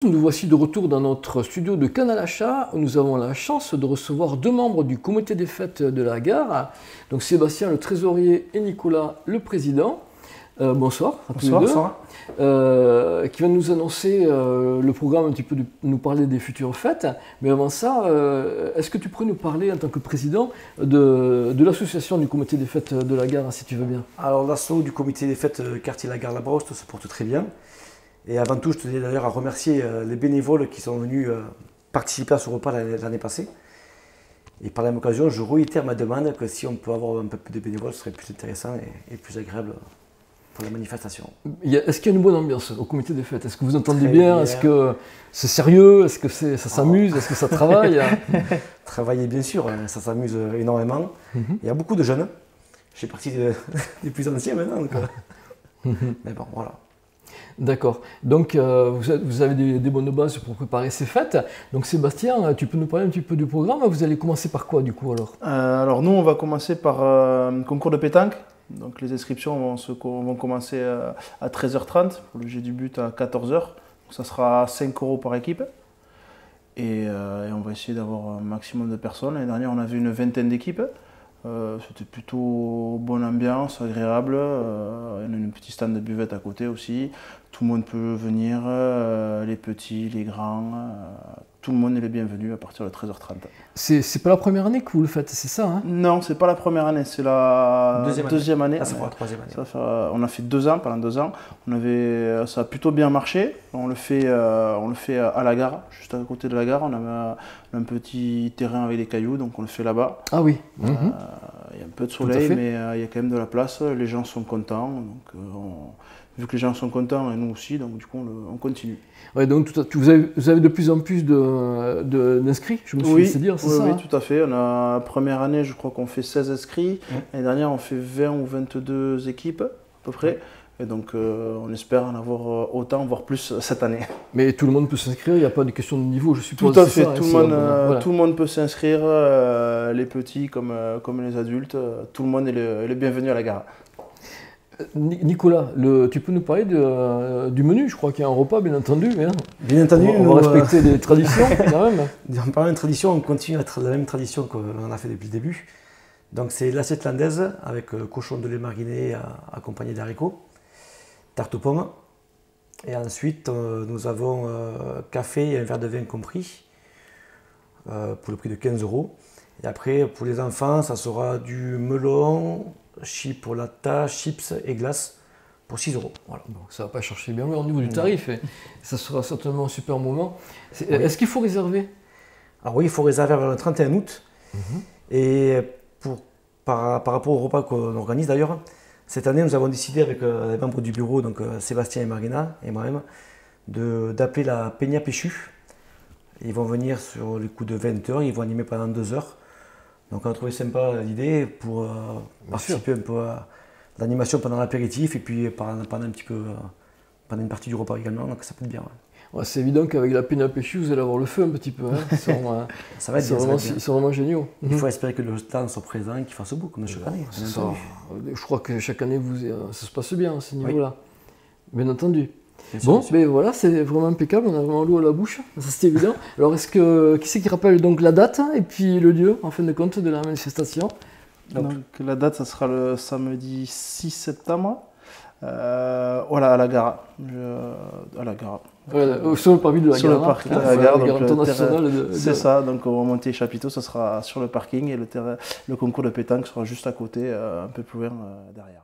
Nous voici de retour dans notre studio de Canal Achat où nous avons la chance de recevoir deux membres du comité des fêtes de la gare, donc Sébastien le trésorier et Nicolas le président. Bonsoir à tous les deux. Bonsoir. Qui va nous annoncer le programme, un petit peu nous parler des futures fêtes. Mais avant ça, est-ce que tu pourrais nous parler en tant que président de l'association du comité des fêtes de la gare, si tu veux bien? Alors l'asso du comité des fêtes quartier La Gare La Broste se porte très bien. Et avant tout, je tenais d'ailleurs à remercier les bénévoles qui sont venus participer à ce repas l'année passée. Et par la même occasion, je réitère ma demande que si on peut avoir un peu plus de bénévoles, ce serait plus intéressant et plus agréable pour la manifestation. Est-ce qu'il y a une bonne ambiance au comité des fêtes? Est-ce que vous entendez Très bien? bien. Est-ce que c'est sérieux? Est-ce que ça s'amuse? Est-ce que ça travaille? Travailler bien sûr, ça s'amuse énormément. Il y a beaucoup de jeunes. Je fais partie des plus anciens maintenant. Mais bon, voilà. D'accord. Donc, vous avez des bonnes bases pour préparer ces fêtes. Donc, Sébastien, tu peux nous parler un petit peu du programme? Vous allez commencer par quoi, du coup, alors? Alors, nous, on va commencer par un concours de pétanque. Donc, les inscriptions vont commencer à 13h30 pour le jet du but à 14h. Donc, ça sera 5 € par équipe. Et on va essayer d'avoir un maximum de personnes. L'année dernière, on avait une vingtaine d'équipes. C'était plutôt bonne ambiance, agréable. Il y a une petite stand de buvette à côté aussi. Tout le monde peut venir, les petits, les grands. Tout le monde est le bienvenu à partir de 13h30. C'est pas la première année que vous le faites, c'est ça, hein? Non, c'est pas la première année, c'est la deuxième année. Ah, c'est pour la troisième année. On a fait 2 ans, pendant 2 ans. Ça a plutôt bien marché. On le fait à la gare, juste à côté de la gare. On a un petit terrain avec des cailloux, donc on le fait là-bas. Ah oui. Il y a un peu de soleil, mais il y a quand même de la place. Les gens sont contents. Donc, vu que les gens sont contents et nous aussi, donc du coup on continue. Ouais, donc vous avez de plus en plus d'inscrits, je me suis laissé dire, c'est ça? Oui, tout à fait. La première année, je crois qu'on fait 16 inscrits. L'année dernière, on fait 20 ou 22 équipes, à peu près. Et donc, on espère en avoir autant, voire plus cette année. Mais tout le monde peut s'inscrire, il n'y a pas de question de niveau, je suppose. Tout à fait, ça, tout le monde peut s'inscrire, les petits comme les adultes. Tout le monde est le bienvenu à la gare. Nicolas, tu peux nous parler du menu? Je crois qu'il y a un repas, bien entendu. Hein. Bien entendu, on va respecter les traditions, quand même. En parlant de tradition, on continue à être la même tradition qu'on a fait depuis le début. Donc c'est l'assiette landaise avec cochon de lait mariné accompagné d'haricots, tarte aux pommes. Et ensuite, nous avons café et un verre de vin compris pour le prix de 15 €. Et après, pour les enfants, ça sera du melon, chips et glace pour 6 €. Voilà. Bon, ça va pas chercher bien loin au niveau du tarif. Et ça sera certainement un super moment. Est-ce qu'il faut réserver? Alors oui, il faut réserver avant le 31 août. Et par rapport au repas qu'on organise d'ailleurs, cette année, nous avons décidé avec les membres du bureau, donc Sébastien et Marina et moi-même, d'appeler la Peña Péchu. Ils vont venir sur les coups de 20 h, ils vont animer pendant 2 heures. Donc on a trouvé sympa l'idée pour participer un peu à l'animation pendant l'apéritif et puis pendant une partie du repas également, donc ça peut être bien. Ouais, c'est évident qu'avec la Peña Péchu, vous allez avoir le feu un petit peu. Hein. Ça va être bien. Ils sont vraiment géniaux. Il faut espérer que le stand soit présent et qu'il fasse beau comme chaque année. Je crois que chaque année, ça se passe bien à ce niveau-là. Bien entendu. Bon, mais voilà, c'est vraiment impeccable, on a vraiment l'eau à la bouche, ça c'est évident. Alors qui c'est qui rappelle donc la date et puis le lieu, en fin de compte, de la manifestation? Donc la date, ça sera le samedi 6 septembre, voilà, à la gare. Sur le parvis de la gare. Sur le parking de la gare, donc internationale. C'est ça, donc on va monter les chapiteaux, ça sera sur le parking et le concours de pétanque sera juste à côté, un peu plus loin derrière.